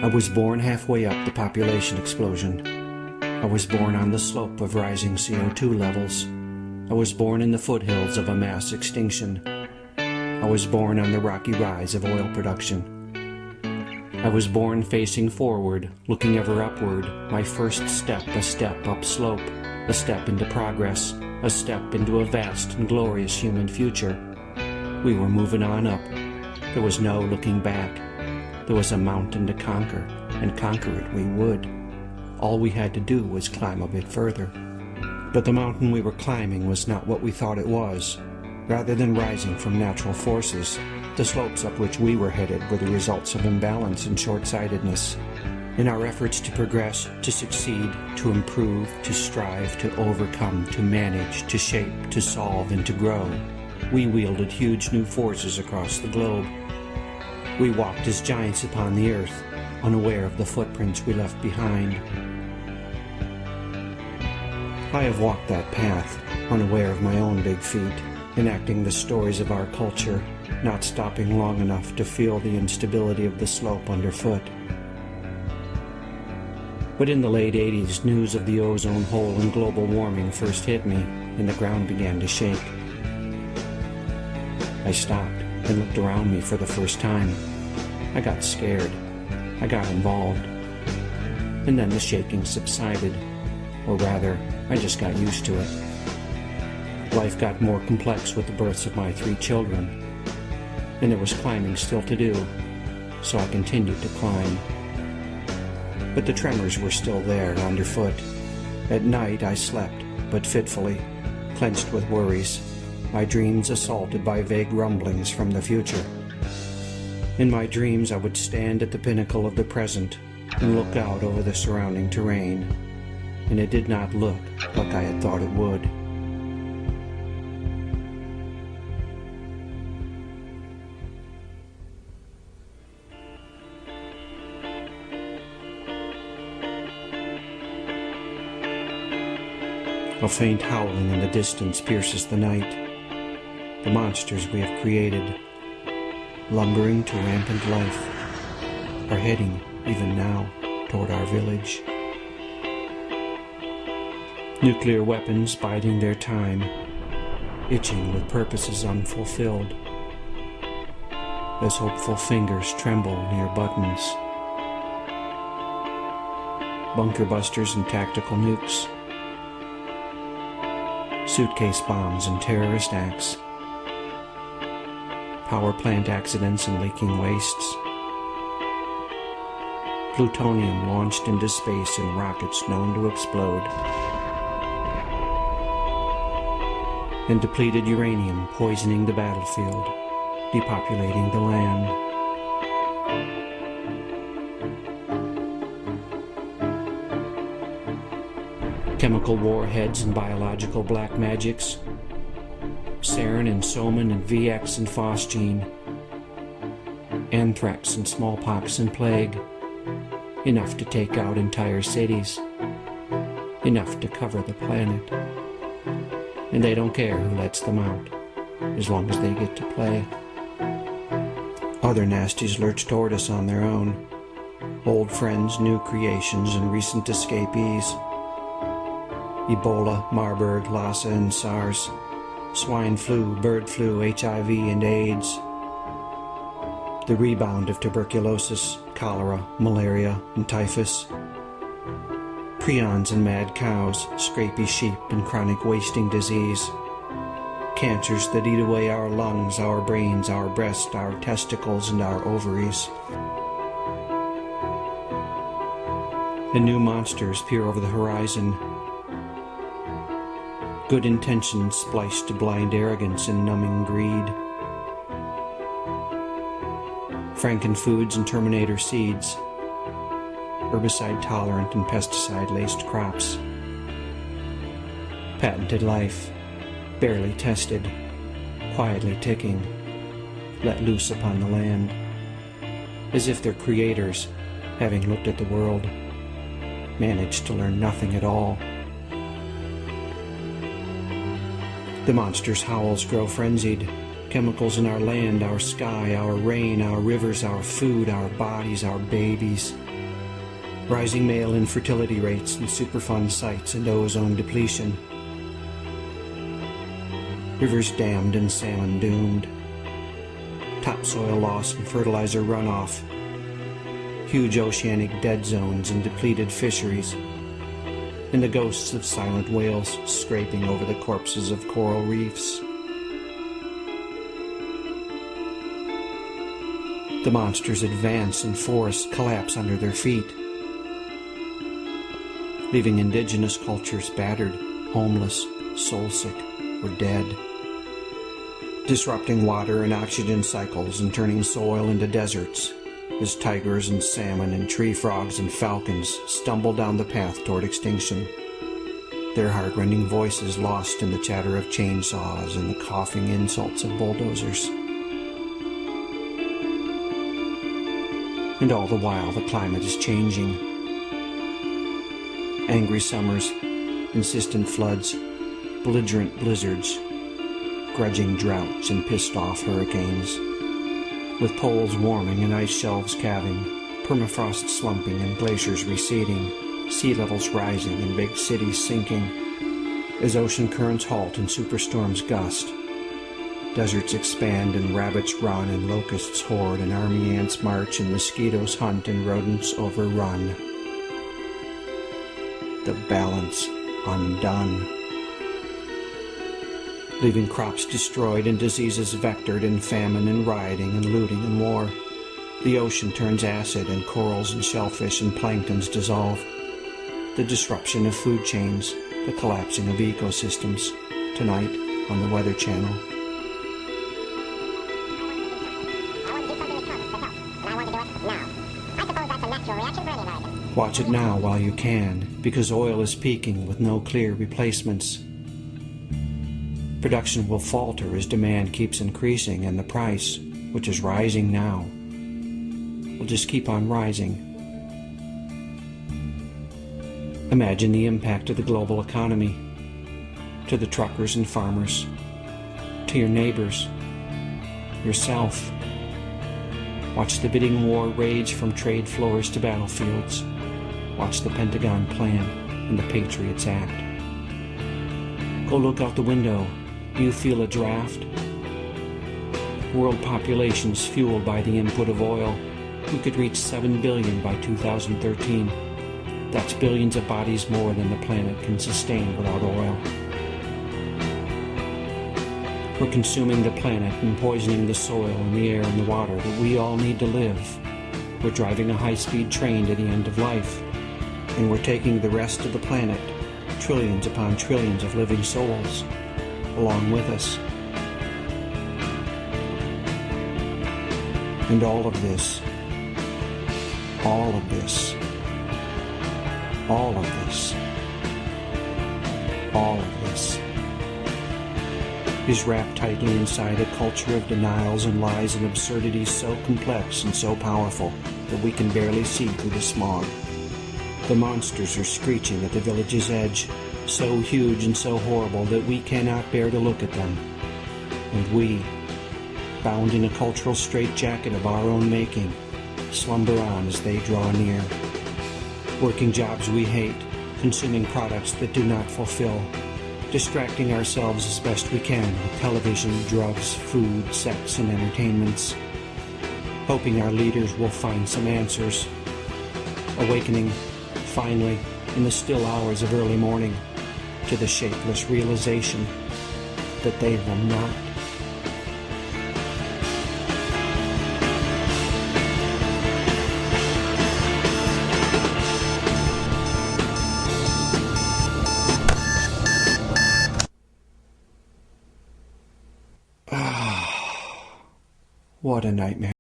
I was born halfway up the population explosion. I was born on the slope of rising CO2 levels. I was born in the foothills of a mass extinction. I was born on the rocky rise of oil production. I was born facing forward, looking ever upward, my first step a step upslope, a step into progress, a step into a vast and glorious human future. We were moving on up. There was no looking back. There was a mountain to conquer, and conquer it we would. All we had to do was climb a bit further. But the mountain we were climbing was not what we thought it was. Rather than rising from natural forces, the slopes up which we were headed were the results of imbalance and short-sightedness. In our efforts to progress, to succeed, to improve, to strive, to overcome, to manage, to shape, to solve, and to grow, we wielded huge new forces across the globe. We walked as giants upon the earth, unaware of the footprints we left behind. I have walked that path, unaware of my own big feet, enacting the stories of our culture, not stopping long enough to feel the instability of the slope underfoot. But in the late 80s, news of the ozone hole and global warming first hit me, and the ground began to shake. I stopped and looked around me for the first time. I got scared. I got involved. And then the shaking subsided. Or rather, I just got used to it. Life got more complex with the births of my 3 children. And there was climbing still to do, so I continued to climb. But the tremors were still there underfoot. At night I slept, but fitfully, clenched with worries, my dreams assaulted by vague rumblings from the future. In my dreams I would stand at the pinnacle of the present and look out over the surrounding terrain, and it did not look like I had thought it would. A faint howling in the distance pierces the night. The monsters we have created, lumbering to rampant life, are heading, even now, toward our village. Nuclear weapons biding their time, itching with purposes unfulfilled, as hopeful fingers tremble near buttons. Bunker busters and tactical nukes, suitcase bombs and terrorist acts, power plant accidents and leaking wastes, plutonium launched into space in rockets known to explode, and depleted uranium poisoning the battlefield, depopulating the land. Chemical warheads and biological black magics, sarin and soman and VX and phosgene, anthrax and smallpox and plague, enough to take out entire cities, enough to cover the planet. And they don't care who lets them out, as long as they get to play. Other nasties lurch toward us on their own, old friends, new creations, and recent escapees. Ebola, Marburg, Lassa, and SARS, swine flu, bird flu, HIV, and AIDS, the rebound of tuberculosis, cholera, malaria, and typhus, prions and mad cows, scrapy sheep, and chronic wasting disease, cancers that eat away our lungs, our brains, our breast, our testicles, and our ovaries. And new monsters peer over the horizon, good intentions spliced to blind arrogance and numbing greed. Frankenfoods and Terminator seeds, herbicide-tolerant and pesticide-laced crops. Patented life, barely tested, quietly ticking, let loose upon the land, as if their creators, having looked at the world, managed to learn nothing at all. The monster's howls grow frenzied, chemicals in our land, our sky, our rain, our rivers, our food, our bodies, our babies. Rising male infertility rates and Superfund sites and ozone depletion. Rivers dammed and salmon doomed. Topsoil loss and fertilizer runoff. Huge oceanic dead zones and depleted fisheries. And the ghosts of silent whales scraping over the corpses of coral reefs. The monsters advance and forests collapse under their feet, leaving indigenous cultures battered, homeless, soul-sick, or dead. Disrupting water and oxygen cycles and turning soil into deserts as tigers and salmon and tree frogs and falcons stumble down the path toward extinction, their heart-rending voices lost in the chatter of chainsaws and the coughing insults of bulldozers. And all the while the climate is changing. Angry summers, insistent floods, belligerent blizzards, grudging droughts and pissed-off hurricanes, with poles warming and ice shelves calving, permafrost slumping and glaciers receding, sea levels rising and big cities sinking, as ocean currents halt and superstorms gust, deserts expand and rabbits run and locusts hoard and army ants march and mosquitoes hunt and rodents overrun. The balance undone. Leaving crops destroyed and diseases vectored and famine and rioting and looting and war. The ocean turns acid and corals and shellfish and planktons dissolve. The disruption of food chains, the collapsing of ecosystems, tonight on the Weather Channel. Watch it now while you can, because oil is peaking with no clear replacements. Production will falter as demand keeps increasing, and the price, which is rising now, will just keep on rising. Imagine the impact of the global economy, to the truckers and farmers, to your neighbors, yourself. Watch the bidding war rage from trade floors to battlefields. Watch the Pentagon plan and the Patriots Act. Go look out the window. Do you feel a draft? World populations fueled by the input of oil. We could reach 7 billion by 2013. That's billions of bodies more than the planet can sustain without oil. We're consuming the planet and poisoning the soil and the air and the water that we all need to live. We're driving a high-speed train to the end of life. And we're taking the rest of the planet, trillions upon trillions of living souls, along with us. And all of this, all of this, all of this, all of this is wrapped tightly inside a culture of denials and lies and absurdities so complex and so powerful that we can barely see through the smog. The monsters are screeching at the village's edge, so huge and so horrible that we cannot bear to look at them. And we, bound in a cultural straitjacket of our own making, slumber on as they draw near. Working jobs we hate, consuming products that do not fulfill, distracting ourselves as best we can with television, drugs, food, sex, and entertainments, hoping our leaders will find some answers, awakening, finally, in the still hours of early morning, to the shapeless realization that they will not. What a nightmare.